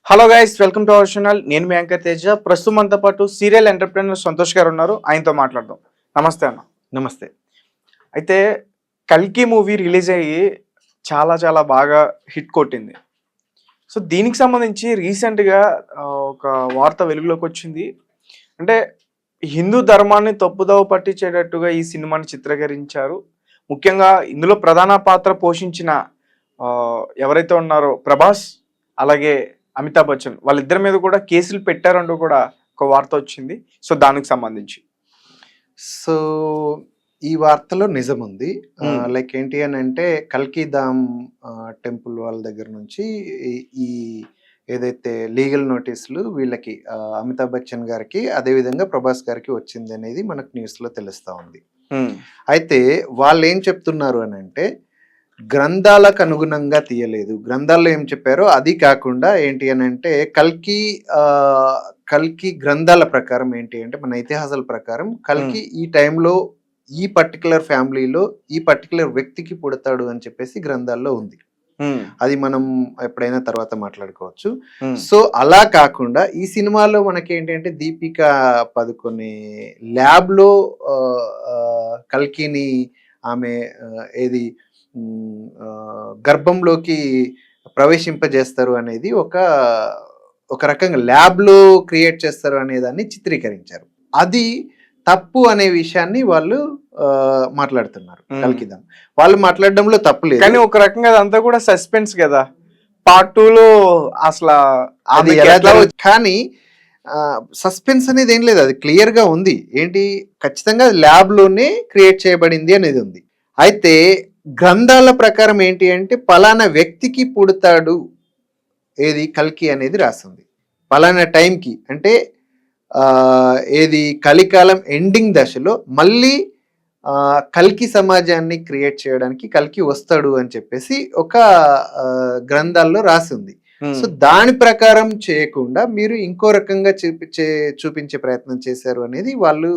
Hello guys, welcome to our channel. నేను మీ anchor Teja. ప్రస్తుతం మనతో పాటు సీరియల్ ఎంటర్ప్రెన్యూర్ సంతోష్ గారు ఉన్నారు. ఆయనతో మాట్లాడదాం. నమస్తే అన్న. నమస్తే. అయితే కల్కి మూవీ రిలీజ్ అయ్యి చాలా చాలా బాగా హిట్ కొట్టింది. సో దీనికి సంబంధించి రీసెంట్గా ఒక వార్త వెలుగులోకి వచ్చింది. అంటే హిందూ ధర్మాన్ని తప్పుదోవ పట్టించేటట్టుగా ఈ సినిమాని చిత్రీకరించారు. ముఖ్యంగా ఇందులో ప్రధాన పాత్ర పోషించిన ఎవరైతే ఉన్నారో ప్రభాస్, అలాగే అమితాబ్ బచ్చన్, వాళ్ళిద్దరి మీద కూడా కేసులు పెట్టారంటూ కూడా ఒక వార్త వచ్చింది. సో దానికి సంబంధించి సో ఈ వార్తలో నిజం ఉంది. లైక్ ఏంటి అని అంటే కల్కి ధామ్ టెంపుల్ వాళ్ళ దగ్గర నుంచి ఈ ఏదైతే లీగల్ నోటీసులు వీళ్ళకి అమితాబ్ బచ్చన్ గారికి అదేవిధంగా ప్రభాస్ గారికి వచ్చింది అనేది మనకు న్యూస్లో తెలుస్తూ ఉంది. అయితే వాళ్ళు ఏం చెప్తున్నారు అని అంటే గ్రంథాలకు అనుగుణంగా తీయలేదు. గ్రంథాల్లో ఏం చెప్పారో అది కాకుండా ఏంటి అని అంటే కల్కి గ్రంథాల ప్రకారం ఏంటి అంటే మన ఇతిహాసాల ప్రకారం కల్కి ఈ టైంలో ఈ పర్టికులర్ ఫ్యామిలీలో ఈ పర్టికులర్ వ్యక్తికి పుడతాడు అని చెప్పేసి గ్రంథాల్లో ఉంది. అది మనం ఎప్పుడైనా తర్వాత మాట్లాడుకోవచ్చు. సో అలా కాకుండా ఈ సినిమాలో మనకి ఏంటంటే దీపికా పదుకొనే ల్యాబ్ లో కల్కిని ఆమె ఏది గర్భంలోకి ప్రవేశింపజేస్తారు అనేది ఒక రకంగా ల్యాబ్ లో క్రియేట్ చేస్తారు అనే దాన్ని చిత్రీకరించారు. అది తప్పు అనే విషయాన్ని వాళ్ళు మాట్లాడుతున్నారు. కల్కిదాం వాళ్ళు మాట్లాడడంలో తప్పు లేదు, కానీ ఒక రకంగా అదంతా కూడా సస్పెన్స్ కదా. పార్ట్ 2 లో అసలు అది కానీ సస్పెన్స్ అనేది ఏం లేదు, అది క్లియర్ గా ఉంది. ఏంటి ఖచ్చితంగా ల్యాబ్ లోనే క్రియేట్ చేయబడింది అనేది ఉంది. అయితే గ్రంథాల ప్రకారం ఏంటి అంటే పలానా వ్యక్తికి పుడతాడు ఏది కల్కి అనేది రాస్తుంది. పలానా టైంకి అంటే ఏది కలికాలం ఎండింగ్ దశలో మళ్ళీ కల్కి సమాజాన్ని క్రియేట్ చేయడానికి కల్కి వస్తాడు అని చెప్పేసి ఒక గ్రంథాల్లో రాసి ఉంది. సో దాని ప్రకారం చేయకుండా మీరు ఇంకో రకంగా చూపించే ప్రయత్నం చేశారు అనేది వాళ్ళు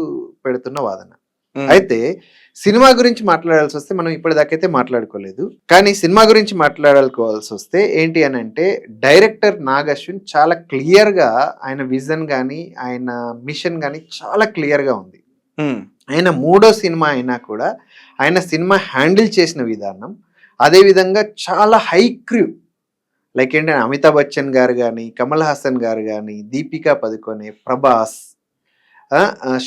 పెడుతున్న వాదన. అయితే సినిమా గురించి మాట్లాడాల్సి వస్తే మనం ఇప్పటిదాకైతే మాట్లాడుకోలేదు, కానీ సినిమా గురించి మాట్లాడుకోవాల్సి వస్తే ఏంటి అని అంటే డైరెక్టర్ నాగ్ అశ్విన్ చాలా క్లియర్ గా ఆయన విజన్ కానీ ఆయన మిషన్ కానీ చాలా క్లియర్ గా ఉంది. ఆయన 3వ సినిమా అయినా కూడా ఆయన సినిమా హ్యాండిల్ చేసిన విధానం, అదే విధంగా చాలా హై క్రూ లైక్ ఏంటంటే అమితాబ్ బచ్చన్ గారు కానీ, కమల్ హాసన్ గారు కానీ, దీపికా పదుకొనే, ప్రభాస్,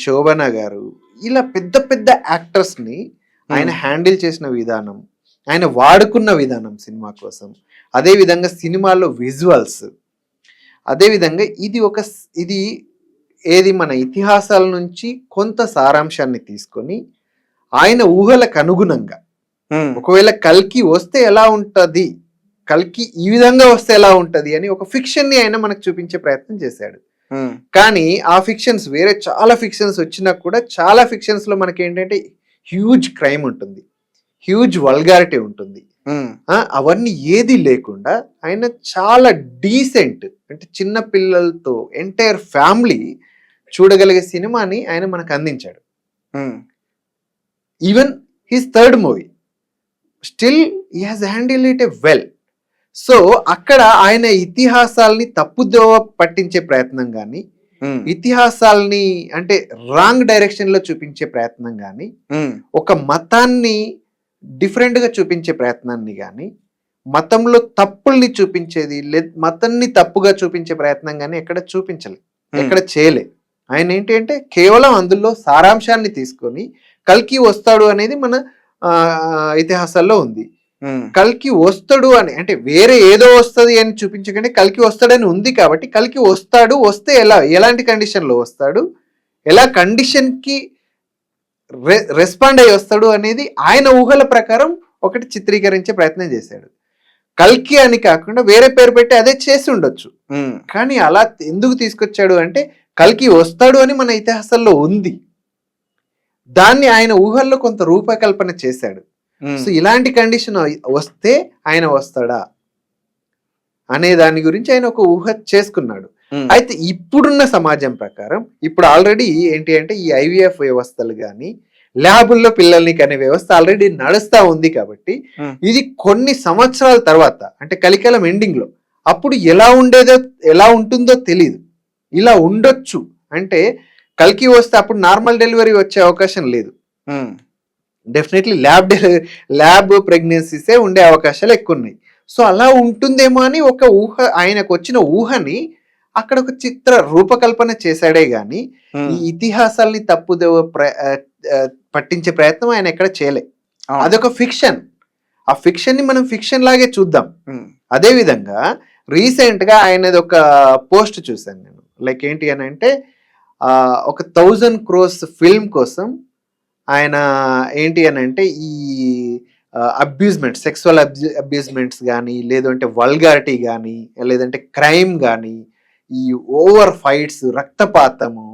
శోభన గారు, ఇలా పెద్ద పెద్ద యాక్టర్స్ ని ఆయన హ్యాండిల్ చేసిన విధానం, ఆయన వాడుకున్న విధానం సినిమా కోసం, అదే విధంగా సినిమాలో విజువల్స్, అదే విధంగా ఇది ఏది మన ఇతిహాసాల నుంచి కొంత సారాంశాన్ని తీసుకొని ఆయన ఊహలకు అనుగుణంగా ఒకవేళ కల్కి వస్తే ఎలా ఉంటది, కల్కి ఈ విధంగా వస్తే ఎలా ఉంటది అని ఒక ఫిక్షన్ ని ఆయన మనకు చూపించే ప్రయత్నం చేశాడు. కానీ ఆ ఫిక్షన్స్ వేరే చాలా ఫిక్షన్స్ వచ్చినా కూడా చాలా ఫిక్షన్స్ లో మనకి ఏంటంటే హ్యూజ్ క్రైమ్ ఉంటుంది, హ్యూజ్ వల్గారిటీ ఉంటుంది. అవన్నీ ఏది లేకుండా ఆయన చాలా డీసెంట్ అంటే చిన్న పిల్లలతో ఎంటైర్ ఫ్యామిలీ చూడగలిగే సినిమాని ఆయన మనకు అందించాడు. Even his third movie still he has handle it a well. So అక్కడ ఆయన ఇతిహాసాలని తప్పుదోవ పట్టించే ప్రయత్నం కానీ, ఇతిహాసాలని అంటే రాంగ్ డైరెక్షన్ లో చూపించే ప్రయత్నం కానీ, ఒక మతాన్ని డిఫరెంట్ గా చూపించే ప్రయత్నాన్ని కానీ, మతంలో తప్పుల్ని చూపించేది మతాన్ని తప్పుగా చూపించే ప్రయత్నం కానీ ఎక్కడ చూపించలే, ఎక్కడ చేయలే. ఆయన ఏంటి అంటే కేవలం అందులో సారాంశాన్ని తీసుకొని కల్కి వస్తాడు అనేది మన ఇతిహాసాల్లో ఉంది. కల్కి వస్తాడు అని అంటే వేరే ఏదో వస్తుంది అని చూపించకండి, కల్కి వస్తాడని ఉంది కాబట్టి కల్కి వస్తాడు, వస్తే ఎలాంటి కండిషన్ లో వస్తాడు, ఎలా కండిషన్ కి రెస్పాండ్ అయ్యి వస్తాడు అనేది ఆయన ఊహల ప్రకారం ఒకటి చిత్రీకరించే ప్రయత్నం చేశాడు. కల్కి అని కాకుండా వేరే పేరు పెట్టి అదే చేసి ఉండొచ్చు, కానీ అలా ఎందుకు తీసుకొచ్చాడు అంటే కల్కి వస్తాడు అని మన ఇతిహాసాల్లో ఉంది, దాన్ని ఆయన ఊహల్లో కొంత రూపకల్పన చేశాడు. సో ఇలాంటి కండిషన్ వస్తే ఆయన వస్తాడా అనే దాని గురించి ఆయన ఒక ఊహ చేసుకున్నాడు. అయితే ఇప్పుడున్న సమాజం ప్రకారం ఇప్పుడు ఆల్రెడీ ఏంటి అంటే ఈ ఐవీఎఫ్ వ్యవస్థలు కానీ ల్యాబుల్లో పిల్లల్ని కనే వ్యవస్థ ఆల్రెడీ నడుస్తా ఉంది కాబట్టి ఇది కొన్ని సంవత్సరాల తర్వాత అంటే కలికాలం ఎండింగ్ లో అప్పుడు ఎలా ఉంటుందో తెలియదు. ఇలా ఉండొచ్చు అంటే కల్కి వస్తే అప్పుడు నార్మల్ డెలివరీ వచ్చే అవకాశం లేదు. డెఫినెట్లీ ల్యాబ్ ప్రెగ్నెన్సీసే ఉండే అవకాశాలు ఎక్కువ ఉన్నాయి. సో అలా ఉంటుందేమో అని ఒక ఊహ, ఆయనకు వచ్చిన ఊహని అక్కడ ఒక చిత్ర రూపకల్పన చేశాడే గాని ఈ ఇతిహాసాల్ని పట్టించే ప్రయత్నం ఆయన ఎక్కడ చేయలే. అదొక ఫిక్షన్. ఆ ఫిక్షన్ ని మనం ఫిక్షన్ లాగే చూద్దాం. అదే విధంగా రీసెంట్ గా ఆయనది ఒక పోస్ట్ చూశాను నేను. లైక్ ఏంటి అని అంటే ఒక 1000 crores ఫిల్మ్ కోసం ఆయన ఏంటి అని అంటే ఈ అబ్యూజ్మెంట్, సెక్సువల్ అబ్యూజ్మెంట్స్ కానీ, లేదంటే వల్గారిటీ కానీ, లేదంటే క్రైమ్ కానీ, ఈ ఓవర్ ఫైట్స్, రక్తపాతము,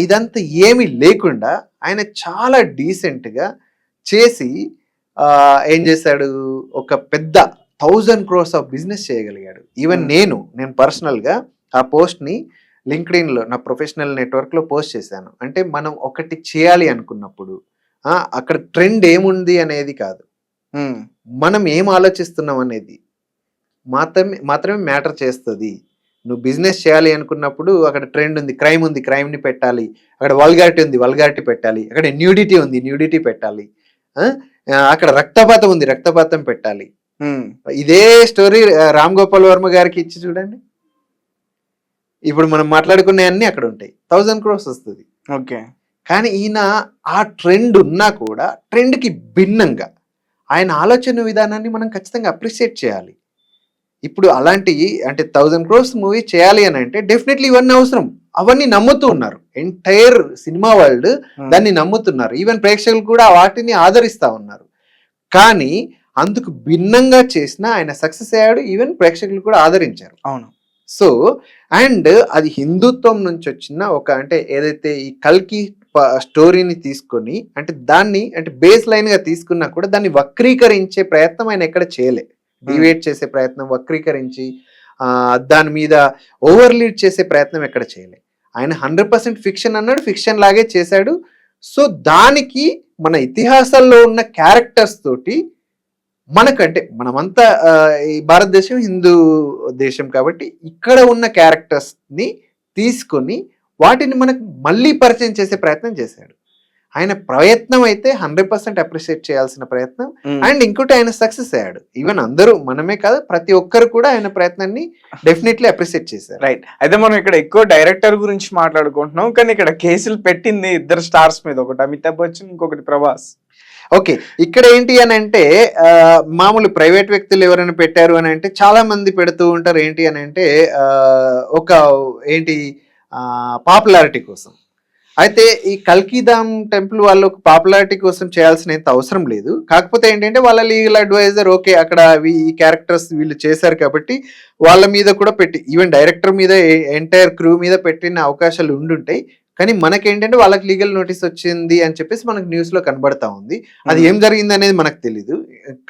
ఇదంతా ఏమీ లేకుండా ఆయన చాలా డీసెంట్ గా చేసి ఏం చేశాడు, ఒక పెద్ద 1000 crores ఆఫ్ బిజినెస్ చేయగలిగాడు. ఈవెన్ నేను పర్సనల్ గా ఆ పోస్ట్ ని లింక్డ్ఇన్ లో నా ప్రొఫెషనల్ నెట్వర్క్ లో పోస్ట్ చేశాను. అంటే మనం ఒకటి చేయాలి అనుకున్నప్పుడు అక్కడ ట్రెండ్ ఏముంది అనేది కాదు, మనం ఏం ఆలోచిస్తున్నాం అనేది మాత్రమే మ్యాటర్ చేస్తుంది. నువ్వు బిజినెస్ చేయాలి అనుకున్నప్పుడు అక్కడ ట్రెండ్ ఉంది, క్రైమ్ ని పెట్టాలి, అక్కడ వల్గారిటీ ఉంది, వల్గారిటీ పెట్టాలి, అక్కడ న్యూడిటీ ఉంది, న్యూడిటీ పెట్టాలి, అక్కడ రక్తపాతం ఉంది, రక్తపాతం పెట్టాలి. ఇదే స్టోరీ రామ్ గోపాల్ వర్మ గారికి ఇచ్చి చూడండి, ఇప్పుడు మనం మాట్లాడుకునే అన్ని అక్కడ ఉంటాయి, 1000 crores వస్తుంది. ఓకే. కానీ ఈయన ఆ ట్రెండ్ ఉన్నా కూడా ట్రెండ్కి భిన్నంగా ఆయన ఆలోచన విధానాన్ని మనం ఖచ్చితంగా అప్రిషియేట్ చేయాలి. ఇప్పుడు అలాంటి అంటే 1000 crores మూవీ చేయాలి అని అంటే డెఫినెట్లీ ఇవన్నీ అవసరం. అవన్నీ నమ్ముతూ ఉన్నారు, ఎంటైర్ సినిమా వరల్డ్ దాన్ని నమ్ముతున్నారు, ఈవెన్ ప్రేక్షకులు కూడా వాటిని ఆదరిస్తా ఉన్నారు. కానీ అందుకు భిన్నంగా చేసిన ఆయన సక్సెస్ అయ్యాడు, ఈవెన్ ప్రేక్షకులు కూడా ఆదరించారు. అవును. సో అండ్ అది హిందుత్వం నుంచి వచ్చిన ఒక అంటే ఏదైతే ఈ కల్కి స్టోరీని తీసుకొని అంటే దాన్ని అంటే బేస్ లైన్ గా తీసుకున్నా కూడా దాన్ని వక్రీకరించే ప్రయత్నం ఆయన ఎక్కడ చేయలే. డివేట్ చేసే ప్రయత్నం, వక్రీకరించి దాని మీద ఓవర్ లీడ్ చేసే ప్రయత్నం ఎక్కడ చేయలే. ఆయన 100% ఫిక్షన్ అన్నాడు, ఫిక్షన్ లాగే చేశాడు. సో దానికి మన ఇతిహాసాల్లో ఉన్న క్యారెక్టర్స్ తోటి మనకంటే మనమంతా ఈ భారతదేశం హిందూ దేశం కాబట్టి ఇక్కడ ఉన్న క్యారెక్టర్స్ ని తీసుకొని వాటిని మనకు మళ్ళీ పరిచయం చేసే ప్రయత్నం చేశాడు. ఆయన ప్రయత్నం అయితే 100% అప్రిషియేట్ చేయాల్సిన ప్రయత్నం. అండ్ ఇంకోటి ఆయన సక్సెస్ అయ్యాడు. ఈవెన్ అందరూ, మనమే కాదు ప్రతి ఒక్కరు కూడా ఆయన ప్రయత్నాన్ని డెఫినెట్లీ అప్రిషియేట్ చేశారు. రైట్. అయితే మనం ఇక్కడ ఎక్కువ డైరెక్టర్ గురించి మాట్లాడుకుంటున్నాం, కానీ ఇక్కడ కేసులు పెట్టింది 2 స్టార్స్ మీద, ఒకటి అమితాబ్ బచ్చన్, ఇంకొకటి ప్రభాస్. ఓకే, ఇక్కడ ఏంటి అని అంటే మామూలు ప్రైవేట్ వ్యక్తులు ఎవరైనా పెట్టారు అని అంటే చాలా మంది పెడుతూ ఉంటారు. ఏంటి అని అంటే ఒక ఏంటి పాపులారిటీ కోసం. అయితే ఈ కల్కిధామ్ టెంపుల్ వాళ్ళు పాపులారిటీ కోసం చేయాల్సిన అవసరం లేదు. కాకపోతే ఏంటంటే వాళ్ళ లీగల్ అడ్వైజర్ ఓకే అక్కడ ఈ క్యారెక్టర్స్ వీళ్ళు చేశారు కాబట్టి వాళ్ళ మీద కూడా పెట్టి, ఈవెన్ డైరెక్టర్ మీద, ఎంటైర్ క్రూ మీద పెట్టిన అవకాశాలు ఉండుంటాయి. కానీ మనకేంటంటే వాళ్ళకి లీగల్ నోటీస్ వచ్చింది అని చెప్పేసి మనకు న్యూస్ లో కనబడతా ఉంది. అది ఏం జరిగింది అనేది మనకు తెలీదు.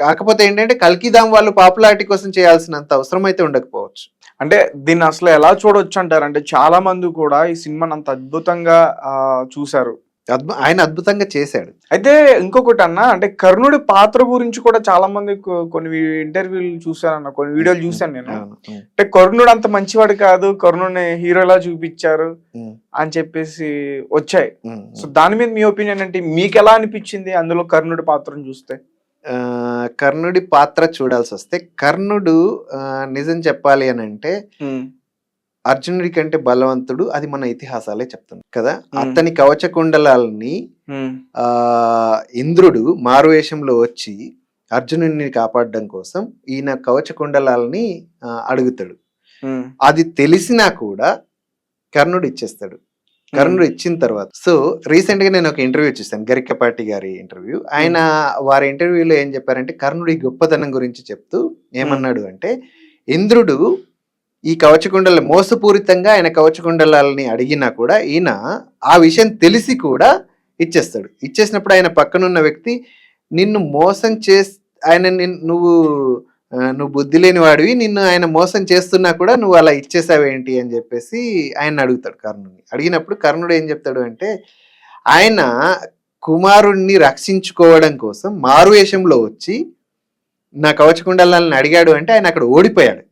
కాకపోతే ఏంటంటే కల్కిధామ్ వాళ్ళు పాపులారిటీ కోసం చేయాల్సినంత అవసరం అయితే ఉండకపోవచ్చు. అంటే దీన్ని అసలు ఎలా చూడొచ్చు అంటారు అంటే చాలా మంది కూడా ఈ సినిమాని అంత అద్భుతంగా చూశారు, ఆయన అద్భుతంగా చేశాడు. అయితే ఇంకొకటి అన్న, అంటే కర్ణుడి పాత్ర గురించి కూడా చాలా మంది కొన్ని ఇంటర్వ్యూలు చూసానన్న, కొన్ని వీడియోలు చూసాను నేను. అంటే కర్ణుడు అంత మంచివాడు కాదు, కర్ణుడిని హీరోలా చూపించారు అని చెప్పేసి వచ్చాయి. సో దాని మీద మీ ఒపీనియన్ అంటే మీకు ఎలా అనిపించింది అందులో కర్ణుడి పాత్రను చూస్తే? కర్ణుడి పాత్ర చూడాల్సి వస్తే కర్ణుడు నిజం చెప్పాలి అని అంటే అర్జునుడి కంటే బలవంతుడు, అది మన ఇతిహాసాలే చెప్తుంది కదా. అతని కవచ కుండలాల్ని ఇంద్రుడు మారువేషంలో వచ్చి అర్జునుడిని కాపాడడం కోసం ఈయన కవచ కుండలాల్ని అడుగుతాడు. అది తెలిసినా కూడా కర్ణుడు ఇచ్చేస్తాడు. కర్ణుడు ఇచ్చిన తర్వాత సో రీసెంట్ గా నేను ఒక ఇంటర్వ్యూ చూసాను, గరికపాటి గారి ఇంటర్వ్యూ. ఆయన వారి ఇంటర్వ్యూలో ఏం చెప్పారంటే కర్ణుడి గొప్పతనం గురించి చెప్తూ ఏమన్నాడు అంటే, ఇంద్రుడు ఈ కవచకుండల మోసపూరితంగా ఆయన కవచకుండలాలని అడిగినా కూడా ఈయన ఆ విషయం తెలిసి కూడా ఇచ్చేస్తాడు. ఇచ్చేసినప్పుడు ఆయన పక్కనున్న వ్యక్తి నిన్ను మోసం నువ్వు బుద్ధి లేని వాడివి, నిన్ను ఆయన మోసం చేస్తున్నా కూడా నువ్వు అలా ఇచ్చేసావేంటి అని చెప్పేసి ఆయన అడుగుతాడు కర్ణుడిని. అడిగినప్పుడు కర్ణుడు ఏం చెప్తాడు అంటే, ఆయన కుమారుణ్ణి రక్షించుకోవడం కోసం మారువేషంలో వచ్చి నా కవచకుండలాలని అడిగాడు అంటే ఆయన అక్కడ ఓడిపోయాడు.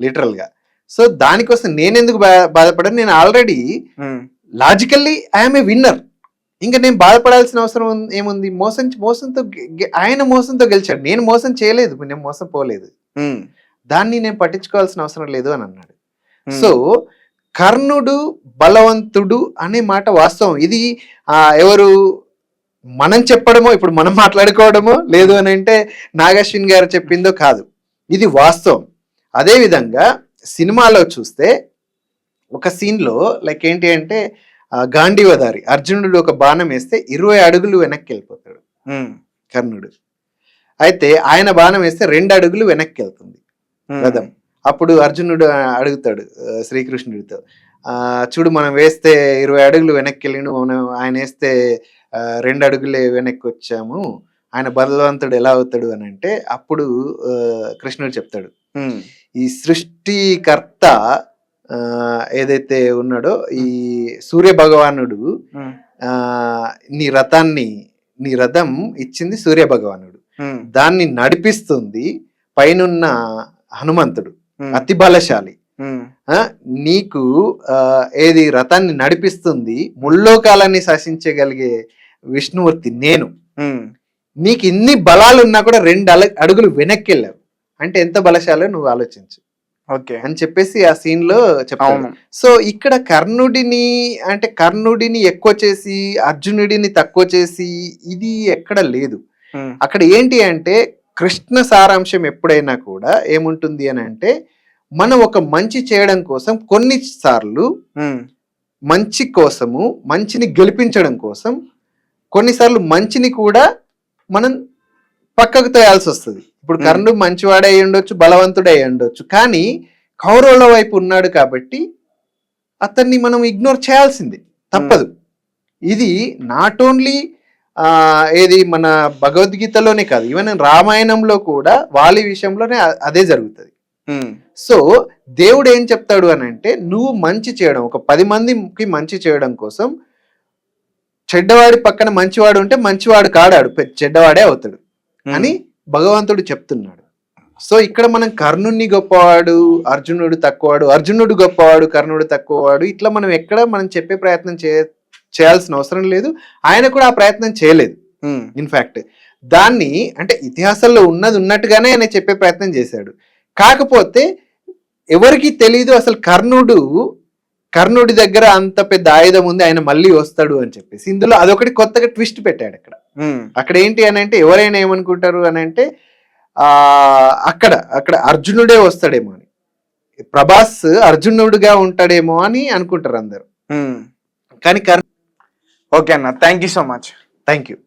లిటరల్ గా. సో దానికోసం నేను ఎందుకు బాధపడను, నేను already logically I'm a winner. ఇంకా నేను బాధపడాల్సిన అవసరం ఏముంది? మోసంతో ఆయన మోసంతో గెలిచాడు, నేను మోసం చేయలేదు, నేను మోసం పోలేదు, దాన్ని నేను పట్టించుకోవాల్సిన అవసరం లేదు అని అన్నాడు. సో కర్ణుడు బలవంతుడు అనే మాట వాస్తవం. ఇది ఎవరు మనం చెప్పడమో, ఇప్పుడు మనం మాట్లాడుకోవడమో, లేదు అని అంటే నాగశ్విన్ గారు చెప్పిందో కాదు, ఇది వాస్తవం. అదే విధంగా సినిమాలో చూస్తే ఒక సీన్ లో లైక్ ఏంటి అంటే గాంధీవదారి అర్జునుడు ఒక బాణం వేస్తే 20 అడుగులు వెనక్కి వెళ్ళిపోతాడు కర్ణుడు. అయితే ఆయన బాణం వేస్తే 2 అడుగులు వెనక్కి వెళ్తుంది రథం. అప్పుడు అర్జునుడు అడుగుతాడు శ్రీకృష్ణుడితో, చూడు మనం వేస్తే 20 అడుగులు వెనక్కి వెళ్ళిను, మనం ఆయన వేస్తే 2 అడుగులే వెనక్కి వచ్చాము, ఆయన బలవంతుడు ఎలా అవుతాడు అని అంటే అప్పుడు కృష్ణుడు చెప్తాడు, ఈ సృష్టికర్త ఏదైతే ఉన్నాడో ఈ సూర్య భగవానుడు, నీ రథం ఇచ్చింది సూర్య భగవానుడు, దాన్ని నడిపిస్తుంది పైనున్న హనుమంతుడు, అతి బలశాలి. నీకు ఏది రథాన్ని నడిపిస్తుంది ముల్లోకాలన్నీ శాసించగలిగే విష్ణుమూర్తి నేను. నీకు ఇన్ని బలాలు ఉన్నా కూడా 2 అడుగులు వెనక్కి వెళ్ళావు అంటే ఎంత బలశాలో నువ్వు ఆలోచించు అని చెప్పేసి ఆ సీన్ లో చెప్తాను. సో ఇక్కడ కర్ణుడిని ఎక్కువ చేసి అర్జునుడిని తక్కువ చేసి ఇది ఎక్కడ లేదు. అక్కడ ఏంటి అంటే కృష్ణ సారాంశం ఎప్పుడైనా కూడా ఏముంటుంది అని అంటే మనం ఒక మంచి చేయడం కోసం కొన్నిసార్లు మంచి కోసము, మంచిని గెలిపించడం కోసం కొన్నిసార్లు మంచిని కూడా మనం పక్కకు తోయాల్సి వస్తుంది. ఇప్పుడు కర్ణుడు మంచివాడే అయి ఉండొచ్చు, బలవంతుడే అయి ఉండొచ్చు, కానీ కౌరవుల వైపు ఉన్నాడు కాబట్టి అతన్ని మనం ఇగ్నోర్ చేయాల్సింది తప్పదు. ఇది నాట్ ఓన్లీ ఏది మన భగవద్గీతలోనే కాదు, ఈవెన్ రామాయణంలో కూడా వాలి విషయంలోనే అదే జరుగుతుంది. సో దేవుడు ఏం చెప్తాడు అని అంటే నువ్వు మంచి చేయడం, ఒక 10 మందికి మంచి చేయడం కోసం చెడ్డవాడి పక్కన మంచివాడు ఉంటే మంచివాడు కాడాడు, చెడ్డవాడే అవుతాడు అని భగవంతుడు చెప్తున్నాడు. సో ఇక్కడ మనం కర్ణుడిని గొప్పవాడు, అర్జునుడు తక్కువవాడు, అర్జునుడు గొప్పవాడు, కర్ణుడు తక్కువవాడు, ఇట్లా మనం ఎక్కడ మనం చెప్పే ప్రయత్నం చేయాల్సిన అవసరం లేదు. ఆయన కూడా ఆ ప్రయత్నం చేయలేదు. ఇన్ఫాక్ట్ దాన్ని అంటే ఇతిహాసంలో ఉన్నది ఉన్నట్టుగానే ఆయన చెప్పే ప్రయత్నం చేశాడు. కాకపోతే ఎవరికి తెలీదు అసలు కర్ణుడి దగ్గర అంత పెద్ద ఆయుధం ఉంది, ఆయన మళ్ళీ వస్తాడు అని చెప్పేసి. ఇందులో అదొకటి కొత్తగా ట్విస్ట్ పెట్టాడు అక్కడ ఏంటి అని అంటే ఎవరైనా ఏమనుకుంటారు అని అంటే అక్కడ అర్జునుడే వస్తాడేమో అని, ప్రభాస్ అర్జునుడుగా ఉంటాడేమో అని అనుకుంటారు అందరు. కానీ ఓకే అన్న, thank you so much. Thank you.